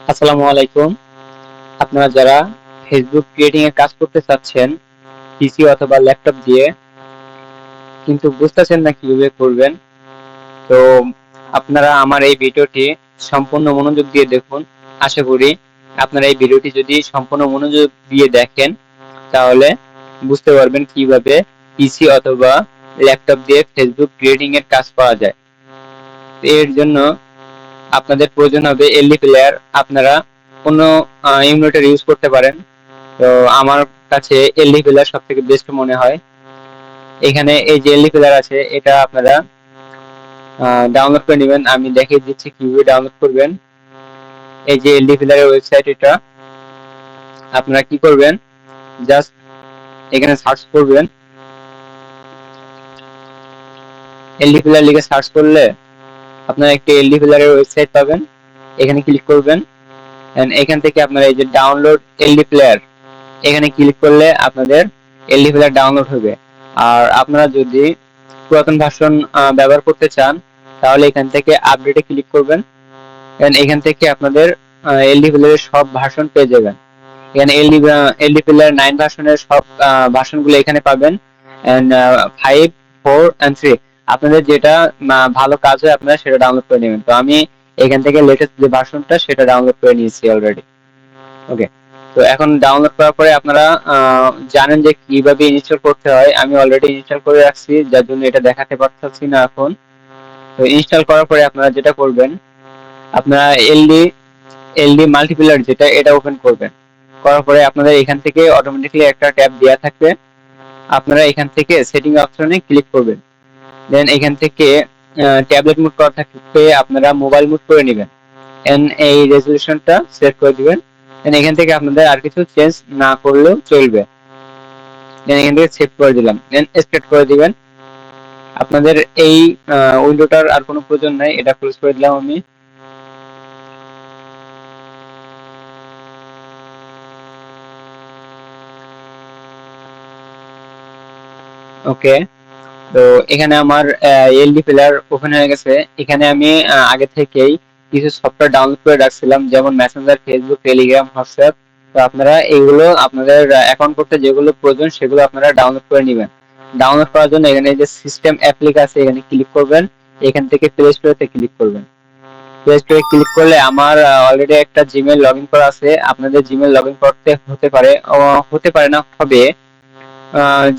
আসসালামু আলাইকুম। আপনারা যারা ফেসবুক ক্রিয়েটিং এর কাজ করতে চাচ্ছেন পিসি অথবা ল্যাপটপ দিয়ে, কিন্তু বুঝতেছেন না কিভাবে করবেন, তো আপনারা আমার এই ভিডিওটি সম্পূর্ণ মনোযোগ দিয়ে দেখুন। আশা করি আপনারা এই ভিডিওটি যদি সম্পূর্ণ মনোযোগ দিয়ে দেখেন, তাহলে বুঝতে পারবেন কিভাবে পিসি অথবা ল্যাপটপ দিয়ে ফেসবুক ক্রিয়েটিং এর কাজ করা যায়। এর জন্য আপনাদের প্রয়োজন হবে এলডি প্লেয়ার। আপনারা কোনো ইমুলেটর ইউজ করতে পারেন, তো আমার কাছে এলডি প্লেয়ার সব থেকে বেস্ট মনে হয়। এখানে এই যে এলডি প্লেয়ার আছে, এটা আপনারা ডাউনলোড করে নেবেন। আমি দেখিয়ে দিচ্ছি কিভাবে ডাউনলোড করবেন। এই যে এলডি প্লেয়ারের ওয়েবসাইট, এটা আপনারা কি করবেন, জাস্ট এখানে সার্চ করবেন। এলডি প্লেয়ার লিখে সার্চ করলে আপনারা একটি এলডি প্লেয়ারের ওয়েবসাইট পাবেন। এখানে ক্লিক করবেন, এন্ড এখান থেকে আপনারা এই যে ডাউনলোড এলডি প্লেয়ার, এখানে ক্লিক করলে আপনাদের এলডি প্লেয়ার ডাউনলোড হবে। আর আপনারা যদি পুরাতন ভার্সন ব্যবহার করতে চান, তাহলে এখান থেকে আপডেটে ক্লিক করবেন। এখান থেকে আপনাদের এলডি প্লেয়ারের সব ভার্সন পেয়ে যাবেন। এখানে এলডি প্লেয়ার 9 ভার্সনের সব ভার্সনগুলো এখানে পাবেন, এন্ড 5, 4 এন্ড 3 আপনাদের যেটা ভালো কাজ হয় আপনারা সেটা ডাউনলোড করে নেবেন। তো আমি এখান থেকে লেটেস্ট যে ভার্সনটা সেটা ডাউনলোড করে নিয়েছি অলরেডি। ওকে, তো এখন ডাউনলোড করার পরে আপনারা জানেন যে কিভাবে ইনস্টল করতে হয়। আমি অলরেডি ইনস্টল করে রাখছি, যার জন্য এটা দেখাতে পারতেছি না এখন। তো ইনস্টল করার পরে আপনারা যেটা করবেন, আপনারা এলডি মাল্টিপ্লেয়ার যেটা, এটা ওপেন করবেন। করার পরে আপনাদের এখান থেকে অটোমেটিক্যালি একটা ট্যাব দেওয়া থাকবে। আপনারা এখান থেকে সেটিং অপশনে ক্লিক করবেন। দেন এখান থেকে ট্যাবলেট মোড করা থাকবে, আপনারা মোবাইল মোড করে নেবেন। এন্ড এই রেজলিউশনটা সেট করে দিবেন। দেন এখান থেকে আপনাদের আর কিছু চেঞ্জ না করলেও চলবে। দেন এখান থেকে সেভ করে দিলাম, দেন স্টার্ট করে দিবেন। আপনাদের এই উইন্ডোটার আর কোনো প্রয়োজন নাই, এটা ক্লোজ করে দিলাম আমি। ওকে, তো এখানে আমার এলডি প্লেয়ার ওপেন হয়ে গেছে। এখানে আমি আগে থেকেই কিছু সফটওয়্যার ডাউনলোড করে রাখছিলাম, যেমন মেসেঞ্জার, ফেসবুক, টেলিগ্রাম, হোয়াটসঅ্যাপ। তো আপনারা এইগুলো আপনাদের অ্যাকাউন্ট করতে যেগুলো প্রয়োজন সেগুলো আপনারা ডাউনলোড করে নেবেন। ডাউনলোড করার জন্য এখানে যে সিস্টেম অ্যাপ্লিক আছে, এখানে ক্লিক করবেন। এখান থেকে প্লে স্টোরেতে ক্লিক করবেন। প্লে স্টোরে ক্লিক করলে আমার অলরেডি একটা জিমেইল লগইন করা আছে। আপনাদের জিমেইল লগইন করতে হতে পারে না, হবে।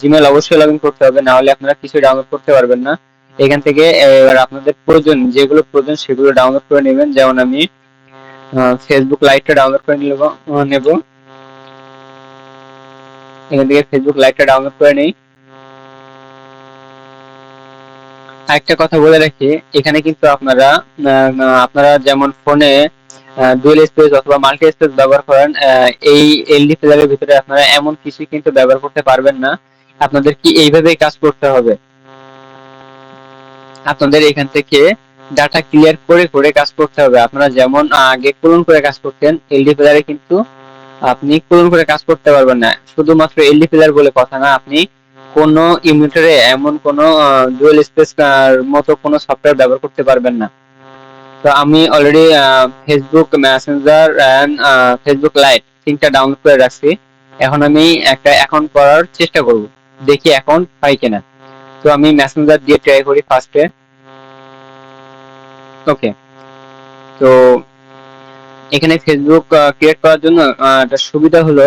জিমেইল অবশ্যই লগইন করতে হবে, না হলে আপনারা কিছু ডাউনলোড করতে পারবেন না। এখান থেকে এবার আপনাদের প্রয়োজন যেগুলো প্রয়োজন সেগুলো ডাউনলোড করে নেবেন। যেমন আমি ফেসবুক লাইটটা ডাউনলোড করে নেব। এখান থেকে ফেসবুক লাইটটা ডাউনলোড করে নেই। আরেকটা কথা বলে রাখি, এখানে কিন্তু আপনারা যেমন ফোনে ডুয়াল স্পেস অথবা মাল্টি স্পেস ব্যবহার করেন, এই এলডি প্লেয়ারের ভিতরে আপনারা এমন কিছু কিন্তু ব্যবহার করতে পারবেন না। আপনাদের কি এইভাবেই কাজ করতে হবে। আপনাদের এখান থেকে ডাটা ক্লিয়ার করে করে কাজ করতে হবে। আপনারা যেমন আগে ক্লোন করে কাজ করতেন, এলডি প্লেয়ারে কিন্তু আপনি ক্লোন করে কাজ করতে পারবেন না। শুধুমাত্র এলডি প্লেয়ার বলে কথা না, আপনি কোন ইমুলেটরে এমন কোন ডুয়াল স্পেস মতো কোন সফটওয়্যার ব্যবহার করতে পারবেন না। তো আমি already Facebook Messenger and Facebook Lite তিনটা ডাউনলোড করে রাখছি। এখন আমি একটা অ্যাকাউন্ট করার চেষ্টা করব, দেখি অ্যাকাউন্ট পাই কিনা। তো আমি মেসেঞ্জার দিয়ে ট্রাই করি ফার্স্টে। ওকে, তো এখানে ফেসবুক ক্রিয়েট করার জন্য একটা সুবিধা হলো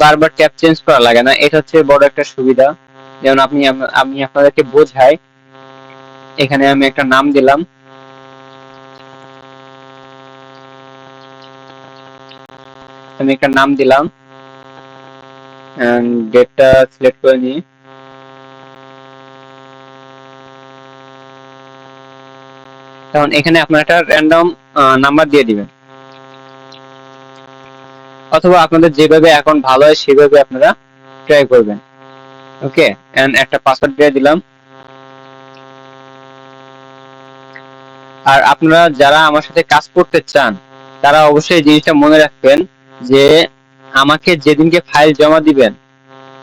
বারবার ট্যাব চেঞ্জ করা লাগে না। এটা হচ্ছে বড় একটা সুবিধা। যেমন আমি আপনাদেরকে বোঝাই। এখানে আমি একটা নাম দিলাম। ডেটটা সিলেক্ট করে নিই। এখন এখানে আপনারা একটা র্যান্ডম নাম্বার দিয়ে দিবেন, অথবা আপনাদের যেভাবে অ্যাকাউন্ট ভালো হয় সেভাবে আপনারা ট্রাই করবেন। ওকে, এন্ড একটা পাসওয়ার্ড দিয়ে দিলাম। আর আপনারা যারা আমার সাথে কাজ করতে চান, তারা অবশ্যই এই জিনিসটা মনে রাখবেন যে আমাকে যেদিনকে ফাইল জমা দিবেন,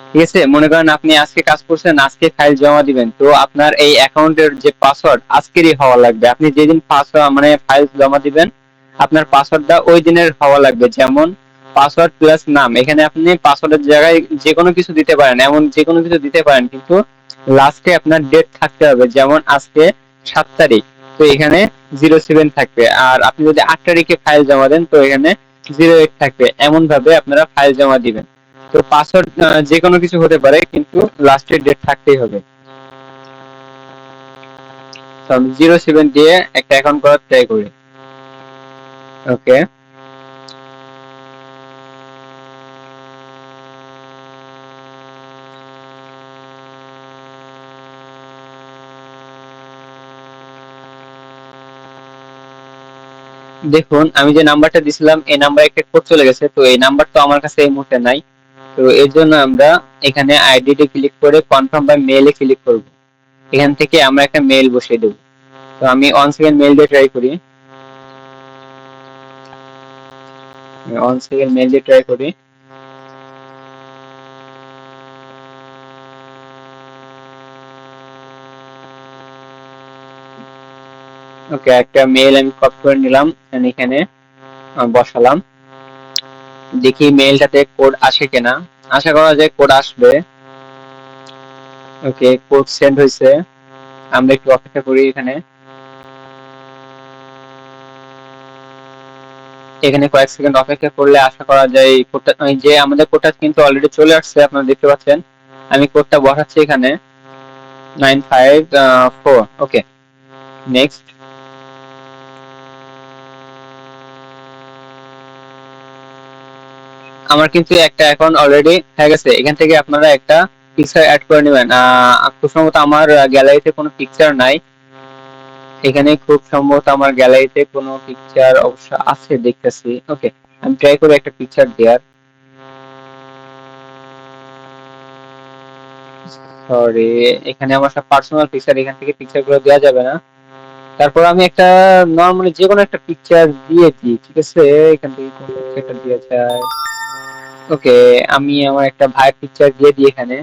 ঠিক আছে, মনে করেন আপনি আজকে কাজ করছেন, আজকে ফাইল জমা দিবেন, তো আপনার এই অ্যাকাউন্টের যে পাসওয়ার্ড আজকেরই হওয়া লাগবে। আপনি যেদিন ফাইল জমা দিবেন, আপনার পাসওয়ার্ডটা ওই দিনের হওয়া লাগবে। যেমন পাসওয়ার্ড প্লাস নাম, এখানে আপনি পাসওয়ার্ডের জায়গায় যে কোনো কিছু দিতে পারেন, এমন যে কোনো কিছু দিতে পারেন, কিন্তু লাস্টে আপনার ডেট থাকতে হবে। যেমন আজকে 7 তারিখ, তো এখানে 07 থাকবে। আর আপনি যদি 8 তারিখে ফাইল জমা দেন তো এখানে 08 থাকবে। এমন ভাবে আপনারা ফাইল জমা দিবেন। তো পাসওয়ার্ড যে কোনো কিছু হতে পারে, কিন্তু লাস্টের ডেট থাকতেই হবে। তো আমি 07 দিয়ে একটা অ্যাকাউন্ট করার ট্রাই করি। ওকে, দেখুন আমি যে নাম্বারটা দিছিলাম এই নাম্বারে একটা কোড চলে গেছে। তো এই নাম্বার তো আমার কাছে এই মুহূর্তে নাই। তো এর জন্য আমরা এখানে আইডিতে ক্লিক করে কনফার্ম বাই মেইলে ক্লিক করব। এখান থেকে আমরা একটা মেইল বসিয়ে দেব। তো আমি ওয়ান সেকেন্ড মেইল দিয়ে ট্রাই করি। ওকে, একটা মেইল আমি কপি করে নিলাম, এখানে বসালাম। দেখি মেইলটাতে কোড আসে কিনা। আশা করা যায় কোড আসবে। ওকে, কোড সেন্ড হয়েছে। আমরা একটু অপেক্ষা করি। এখানে কয়েক সেকেন্ড অপেক্ষা করলে আশা করা যায় কোডটা, যে আমাদের কোডটা কিন্তু অলরেডি চলে আসছে, আপনারা দেখতে পাচ্ছেন। আমি কোডটা বসাচ্ছি এখানে 954। ওকে, নেক্সট। আমার কিন্তু একটা অ্যাকাউন্ট অলরেডি হয়ে গেছে। এখান থেকে আপনারা একটা পিকচার অ্যাড করে নেবেন। খুব সম্ভবত আমার গ্যালারিতে কোনো পিকচার নাই। এখানে খুব সম্ভবত আমার গ্যালারিতে কোনো পিকচার অবশ্য আছে দেখতেছি। ওকে, আমি ট্রাই করি একটা পিকচার দেওয়ার। সরি, এখানে আমার সব পার্সোনাল পিকচার, এখান থেকে পিকচার গুলো দেওয়া যাবে না। তারপর আমি একটা নরমালি যে কোনো একটা পিকচার দিয়ে দিই, ঠিক আছে? এখান থেকে কোন পিকচারটা দেওয়া যায়? ওকে, আমি আমার একটা ভাইয়ের পিকচার দিয়ে দিই, এখানে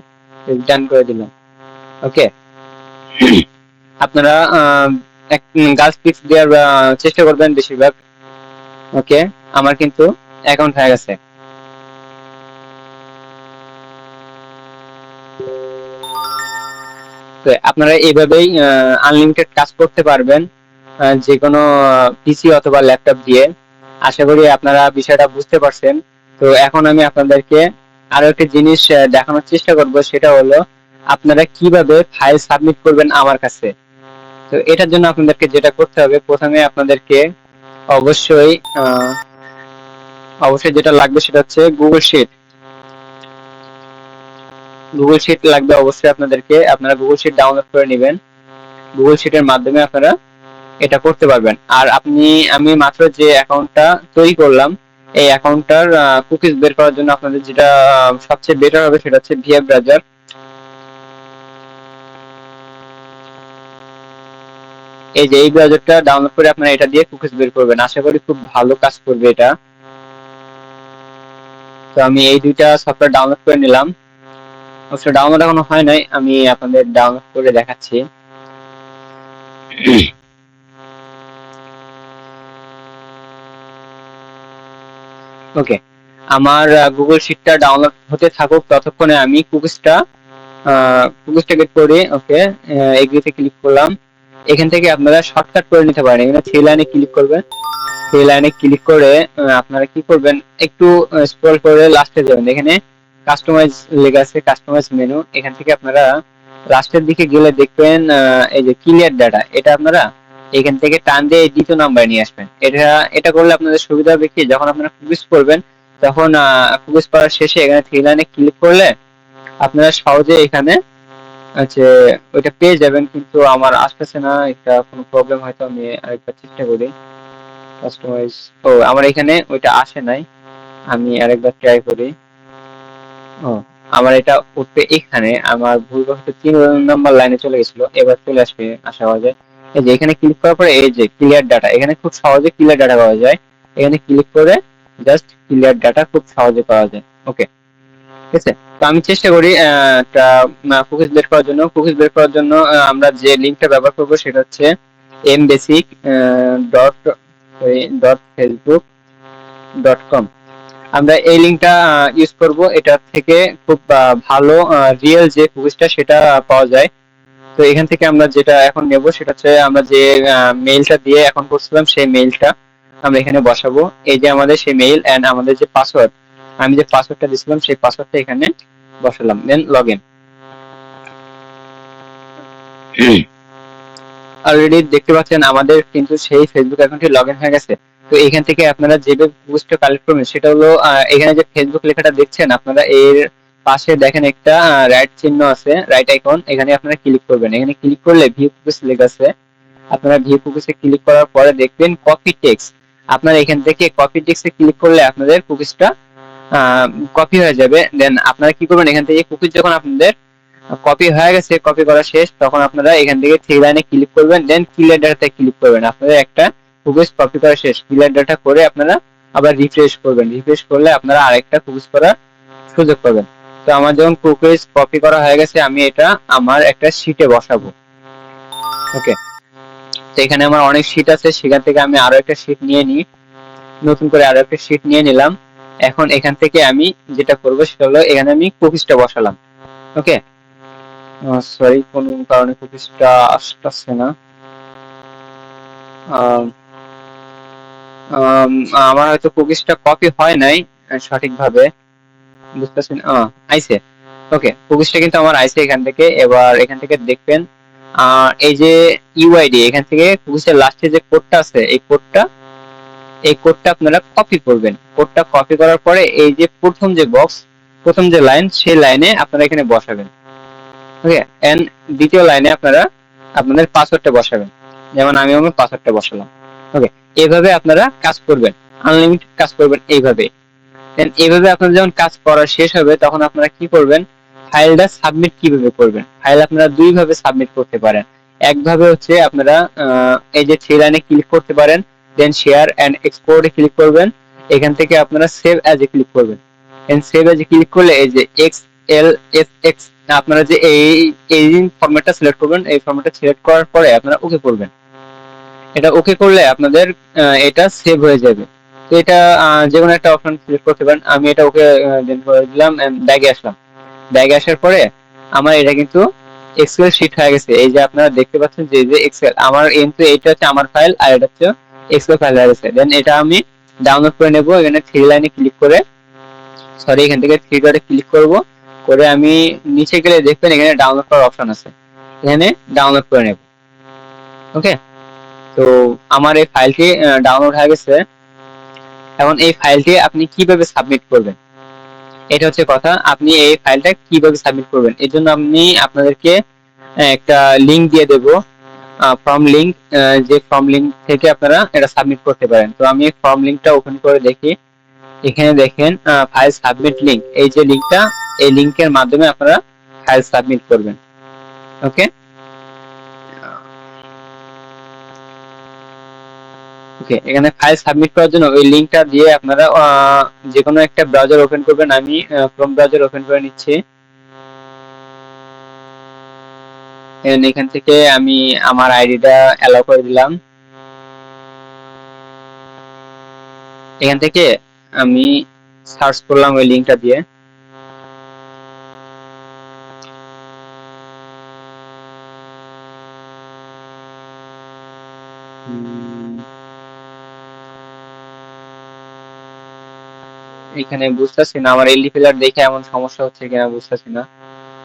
ডান করে দিলাম। ওকে, আপনারা গার্লস পিক্স দেওয়ার চেষ্টা করবেন বেশিরভাগ। ওকে, আমার কিন্তু অ্যাকাউন্ট হয়ে গেছে। তো আপনারা এইভাবেই আনলিমিটেড কাজ করতে পারবেন, যে কোনো পিসি অথবা ল্যাপটপ দিয়ে। আশা করি আপনারা বিষয়টা বুঝতে পারছেন। তো এখন আমি আপনাদেরকে আরো একটা জিনিস দেখানোর চেষ্টা করব, সেটা হলো আপনারা কিভাবে ফাইল সাবমিট করবেন আমার কাছে। তো এটার জন্য আপনাদেরকে যেটা করতে হবে, প্রথমে আপনাদেরকে অবশ্যই যেটা লাগবে সেটা হচ্ছে গুগল শিট। লাগবে অবশ্যই আপনাদেরকে। আপনারা গুগল শিট ডাউনলোড করে নেবেন। গুগল শিটের মাধ্যমে আপনারা এটা করতে পারবেন। আর আমি মাত্র যে অ্যাকাউন্টটা তৈরি করলাম, এই অ্যাকাউন্টটার কুকিজ বের করার জন্য আপনাদের যেটা সবচেয়ে বেটার হবে সেটা হচ্ছে ভিএফ ব্রাউজার। এই যে এই ব্রাউজারটা ডাউনলোড করে আপনারা এটা দিয়ে কুকিজ বের করবেন। আশা করি খুব ভালো কাজ করবে এটা। তো আমি এই দুইটা সফটওয়্যার ডাউনলোড করে নিলাম। অবশ্য ডাউনলোড এখনো হয় নাই, আমি আপনাদের ডাউনলোড করে দেখাচ্ছি। ওকে, আমার গুগল শিটটা ডাউনলোড হতে থাকুক, ততক্ষণে আমি কুকিজটা গেট করি। ওকে, এগ্রিতে ক্লিক করলাম। এখান থেকে আপনারা শর্টকাট করে নিতে পারেন। এখানে থ্রি লাইনে ক্লিক করবেন। থ্রি লাইনে ক্লিক করে আপনারা কি করবেন, একটু স্ক্রল করে লাস্টে যাবেন। এখানে কাস্টমাইজ লেখা আছে, কাস্টমাইজ মেনু। এখান থেকে আপনারা লাস্টের দিকে গেলে দেখবেন এই যে ক্লিয়ার ডাটা, এটা আপনারা এখান থেকে টান দিয়ে দ্বিতীয় নাম্বার নিয়ে আসবেন। এটা করলে আপনাদের সুবিধা হবে কি, যখন আপনারা কুকিজ করবেন তখন কুকিজ করার শেষে এখানে থ্রি লাইনে ক্লিক করলে আপনারা সহজে এখানে হচ্ছে ওইটা পেয়ে যাবেন। কিন্তু আমার আসতেছে না, এটা কোনো প্রবলেম, হয়তো আমি আরেকবার চেষ্টা করি। কাস্টমাইজ, আমার এখানে ওইটা আসে নাই, আমি আরেকবার ট্রাই করি। আমার এটা উঠবে এখানে, আমার ভুলবশত 3 নাম্বার লাইনে চলে গেছিল, এবার চলে আসবে আশা করা যায়। এই যে এখানে ক্লিক করার পরে এই যে ক্লিয়ার ডাটা, এখানে খুব সহজে ক্লিয়ার ডাটা পাওয়া যায়। এখানে ক্লিক করে জাস্ট ক্লিয়ার ডাটা খুব সহজে পাওয়া যায়। ওকে, ঠিক আছে? তো আমি চেষ্টা করি একটা কুকিজ বের করার জন্য। আমরা যে লিঙ্কটা ব্যবহার করব সেটা হচ্ছে mbasic.com facebook.com। আমরা এই লিংকটা ইউজ করব, এটা থেকে খুব ভালো রিয়েল যে কুকিজটা সেটা পাওয়া যায়। তো এখান থেকে আমরা যেটা এখন নেব সেটা হচ্ছে আমরা যে মেইলটা দিয়ে এখন করছিলাম সেই মেইলটা আমরা এখানে বসাবো। এই যে আমাদের সেই মেইল এন্ড আমাদের যে পাসওয়ার্ড, আমি যে পাসওয়ার্ডটা দিয়েছিলাম সেই পাসওয়ার্ডটা এখানে বসালাম, দেন লগইন। অলরেডি দেখতে পাচ্ছেন আমাদের কিন্তু সেই ফেসবুক অ্যাকাউন্টে লগইন হয়ে গেছে। তো এখান থেকে আপনারা যেভাবে পোস্টটা কালেক্ট করবেন সেটা হলো এখানে যে ফেসবুক লেখাটা দেখছেন আপনারা, এর পাশে দেখেন একটা রাইট চিহ্ন আছে, রাইট আইকন, এখানে আপনারা ক্লিক করবেন। এখানে ক্লিক করলে ভিউ কুকিজ লেখা আছে, আপনারা ভিউ কুকিজে ক্লিক করার পরে দেখবেন কপি টেক্সট। আপনারা এখান থেকে কপি টেক্সটে ক্লিক করলে আপনাদের কুকিজটা কপি হয়ে যাবে। দেন আপনারা কি করবেন, এখান থেকে কুকিজ যখন আপনাদের কপি হয়ে গেছে, কপি করা শেষ, তখন আপনারা এখান থেকে থ্রি লাইনে ক্লিক করবেন, দেন ক্লিয়ার ডাটাতে ক্লিক করবেন। আপনাদের একটা কুকিজ কপি করা শেষ, ক্লিয়ার ডাটা করে আপনারা আবার রিফ্রেশ করবেন। রিফ্রেশ করলে আপনারা আরেকটা কুকিজ করার সুযোগ পাবেন। তো আমার যখন কুকিজ কপি করা হয়ে গেছে, আমি এটা আমার একটা শীটে বসাবো। ওকে, তো এখানে আমার অনেক শীট আছে, সেখান থেকে আমি আরো একটা শীট নিয়ে নিই, নতুন করে আরো একটা শীট নিয়ে নিলাম। এখন এখান থেকে আমি যেটা করব সেটা হলো এখানে আমি কুকিজটা বসালাম। ওকে, সরি কোন কারণে কুকিজটা আসছে না। আমার হয়তো কুকিজটা কপি হয় নাই সঠিকভাবে, বুঝতেছেন? আইছে। ওকে, কুকিজটা কিন্তু আমার আইছে এখান থেকে। এবার এখান থেকে দেখবেন এই যে ইউআইডি, এখান থেকে কুকিজের লাস্টে যে কোডটা আছে, এই কোডটা আপনারা কপি করবেন। কোডটা কপি করার পরে এই যে প্রথম যে বক্স, প্রথম যে লাইন, সেই লাইনে আপনারা এখানে বসাবেন। ওকে, এন্ড দ্বিতীয় লাইনে আপনারা আপনাদের পাসওয়ার্ডটা বসাবেন, যেমন আমি আমার পাসওয়ার্ডটা বসালাম। ওকে, এইভাবে আপনারা কাজ করবেন, আনলিমিটেড কাজ করবেন এইভাবে। দেন এইভাবে আপনাদের যখন কাজ করা শেষ হবে তখন আপনারা কি করবেন, ফাইলটা সাবমিট কিভাবে করবেন। ফাইল আপনারা দুই ভাবে সাবমিট করতে পারেন। একভাবে হচ্ছে আপনারা এই যে থ্রি লাইনে ক্লিক করতে পারেন, দেন শেয়ার এন্ড এক্সপোর্ট এ ক্লিক করবেন। এখান থেকে আপনারা সেভ অ্যাজ এ ক্লিক করবেন। এন্ড সেভ অ্যাজ এ ক্লিক করলে এই যে এক্সএলএসএক্স, আপনারা যে এই ফরম্যাটটা সিলেক্ট করবেন, এই ফরম্যাটটা সিলেক্ট করার পরে আপনারা ওকে করবেন। এটা ওকে করলে আপনাদের এটা সেভ হয়ে যাবে। তো এটা যে কোনো একটা অপশন সিলেক্ট করতে পারেন। আমি এটা ওকে দেন করে দিলাম, ব্যাগে আসলাম। ব্যাগে আসার পরে আমার এটা কিন্তু এক্সেল শীট হয়ে গেছে। এই যে আপনারা দেখতে পাচ্ছেন যে এক্সেল আমার, কিন্তু এটা হচ্ছে আমার ফাইল আর এটা হচ্ছে এক্সেল ফাইল হয়ে গেছে। দেন এটা আমি ডাউনলোড করে নেব। এখানে থ্রি লাইনে ক্লিক করে, সরি এখান থেকে থ্রি ডটে ক্লিক করব, করে আমি নিচে গেলে দেখবেন এখানে ডাউনলোড করার অপশন আছে, এখানে ডাউনলোড করে নেব। ওকে, তো আমার এই ফাইলটি ডাউনলোড হয়ে গেছে। এখন এই ফাইলটি আপনি কিভাবে সাবমিট করবেন, এটা হচ্ছে কথা। আপনি এই ফাইলটা কিভাবে সাবমিট করবেন, এর জন্য আমি আপনাদেরকে একটা লিংক দিয়ে দেব, ফর্ম লিংক, যে ফর্ম লিংক থেকে আপনারা এটা সাবমিট করতে পারেন। তো আমি ফর্ম লিংকটা ওপেন করে দেখি। এখানে দেখেন ফাইল সাবমিট লিংক, এই যে লিংকটা, এই লিংকের মাধ্যমে আপনারা ফাইল সাবমিট করবেন। ওকে, ওকে, এখানে ফাইল সাবমিট করার জন্য ওই লিংকটা দিয়ে আপনারা যে কোনো একটা ব্রাউজার ওপেন করবেন। আমি ক্রোম ব্রাউজার ওপেন করে নিচ্ছি। এখান থেকে আমি আমার আইডিটা অ্যালাউ করে দিলাম। এখান থেকে আমি সার্চ করলাম ওই লিংকটা দিয়ে। এখানে বুঝতেছি না, আমার এলডি ফিলার দেখে এমন সমস্যা হচ্ছে কিনা বুঝতেছি না।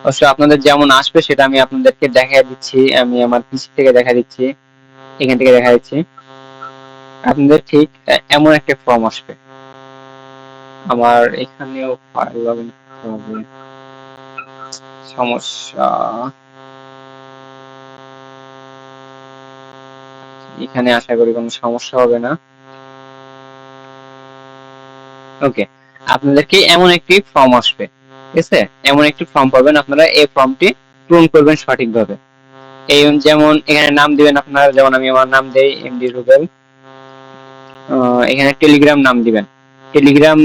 অবশ্য আপনাদের যেমন আসবে সেটা আমি আপনাদেরকে দেখাই দিচ্ছি। আমি আমার পিসি থেকে দেখা দিচ্ছি, এখান থেকে দেখা দিচ্ছি। আপনাদের ঠিক এমন একটা ফর্ম আসবে। আমার এখানেও ফাইল লগইন করতে হবে, সমস্যা এখানে। আশা করি কোনো সমস্যা হবে না। ওকে, আপনাদেরকে এমন একটি ফর্ম আসবে, ঠিক আছে? এমন একটি ফর্ম পাবেন, আপনারা এই ফর্মটি পূরণ করবেন সঠিকভাবে। এই যেমন এখানে নাম দিবেন আপনারা, যেমন আমি আমার নাম দেই এমডি রুবেল। এখানে টেলিগ্রাম নাম দিবেন। টেলিগ্রাম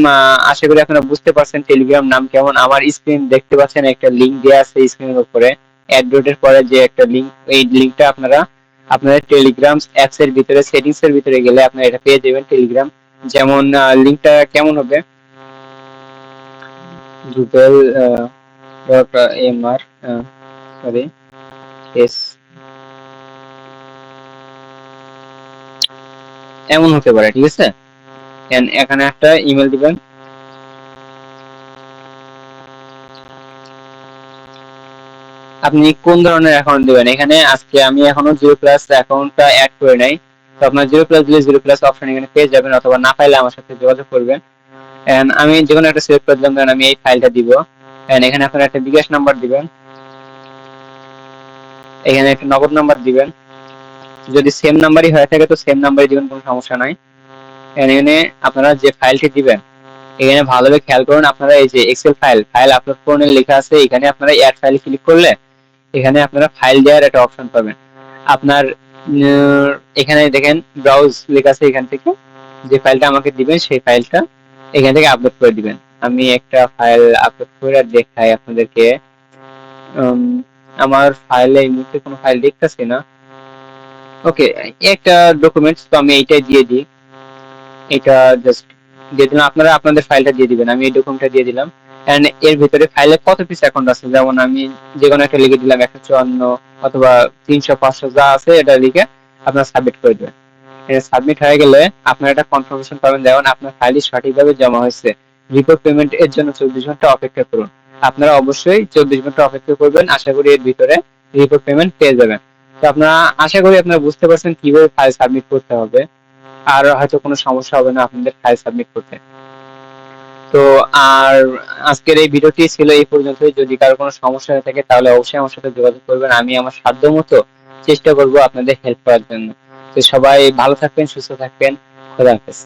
আশা করি আপনারা বুঝতে পারছেন টেলিগ্রাম নাম কেমন। আমার স্ক্রিন দেখতে পাচ্ছেন একটা লিংক দেওয়া আছে স্ক্রিনের উপরে, অ্যাড ডটের পরে যে একটা লিংক, এই লিংকটা আপনারা আপনাদের টেলিগ্রাম অ্যাপস এর ভিতরে সেটিংস এর ভিতরে গেলে আপনারা এটা পেয়ে যাবেন টেলিগ্রাম। যেমন লিংকটা কেমন হবে, google.mr সরি এস এমন হতে পারে, ঠিক আছে। এখানে একটা ইমেল দিবেন। আপনি কোন ধরনের অ্যাকাউন্ট দিবেন, এখানে আজকে আমি এখনো জিরো প্লাস অ্যাকাউন্টটা অ্যাড করে নাই, তো আপনার জিরো প্লাস দিলে জিরো প্লাস অপশন এখানে পেয়ে যাবেন, অথবা না পাইলে আমার সাথে যোগাযোগ করবেন। আমি যে কোনো একটা সিলেক্ট করে দিলাম, কারণ আমি এই ফাইলটা দিব। এখানে আপনারা একটা বিকাশ নাম্বার দিবেন, এখানে একটা নগদ নাম্বার দিবেন। যদি সেম নাম্বারই হয়ে থাকে তো সেম নাম্বারই দিবেন, কোনো সমস্যা নাই। এখানে আপনারা যে ফাইলটি দিবেন এখানে ভালোভাবে খেয়াল করুন, আপনারা এই যে এক্সেল ফাইল আপলোড করুন লেখা আছে, এখানে আপনারা অ্যাড ফাইল ক্লিক করলে এখানে আপনারা ফাইল দেওয়ার একটা অপশন পাবেন। আপনার এখানে দেখেন ব্রাউজ লেখা আছে, এখান থেকে যে ফাইলটা আমাকে দিবেন সেই ফাইলটা এখান থেকে আপলোড করে দিবেন। আমি একটা ফাইল আপলোড করে দেখাই আপনাদেরকে। আমার ফাইলে এই মুহূর্তে কোনো ফাইল দেখতেছি না। ওকে, একটা ডকুমেন্টস, তো আমি এইটাই দিয়ে দিই, এটা জাস্ট দিয়ে দিলাম। আপনারা আপনাদের ফাইলটা দিয়ে দিবেন, আমি এই ডকুমেন্টটা দিয়ে দিলাম। এন্ড এর ভিতরে ফাইলে কত পিস অ্যাকাউন্ট আছে, যেমন আমি যে কোনো একটা লিখে দিলাম 154 অথবা 300 500 যা আছে এটা লিখে আপনারা সাবমিট করে দিবেন। এটা সাবমিট হয়ে গেলে আপনারা একটা কনফার্মেশন পাবেন, যেমন আপনার ফাইলটি সঠিকভাবে জমা হয়েছে। রিপোর্ট পেমেন্ট এর জন্য 24 ঘন্টা অপেক্ষা করুন। আপনারা অবশ্যই 24 ঘন্টা অপেক্ষা করবেন, আশা করি এর ভিতরে রিপোর্ট পেমেন্ট পেয়ে যাবেন। তো আপনারা আশা করি আপনারা বুঝতে পারছেন কিভাবে ফাইল সাবমিট করতে হবে, আর হয়তো কোনো সমস্যা হবে না আপনাদের ফাইল সাবমিট করতে। তো আর আজকের এই ভিডিওটি ছিল এই পর্যন্তই। যদি কারো কোনো সমস্যা হয়ে থাকে তাহলে অবশ্যই আমার সাথে যোগাযোগ করবেন, আমি আমার সাধ্যমতো চেষ্টা করব আপনাদের হেল্প করার জন্য। তো সবাই ভালো থাকবেন, সুস্থ থাকবেন, খোদা হাফেজ।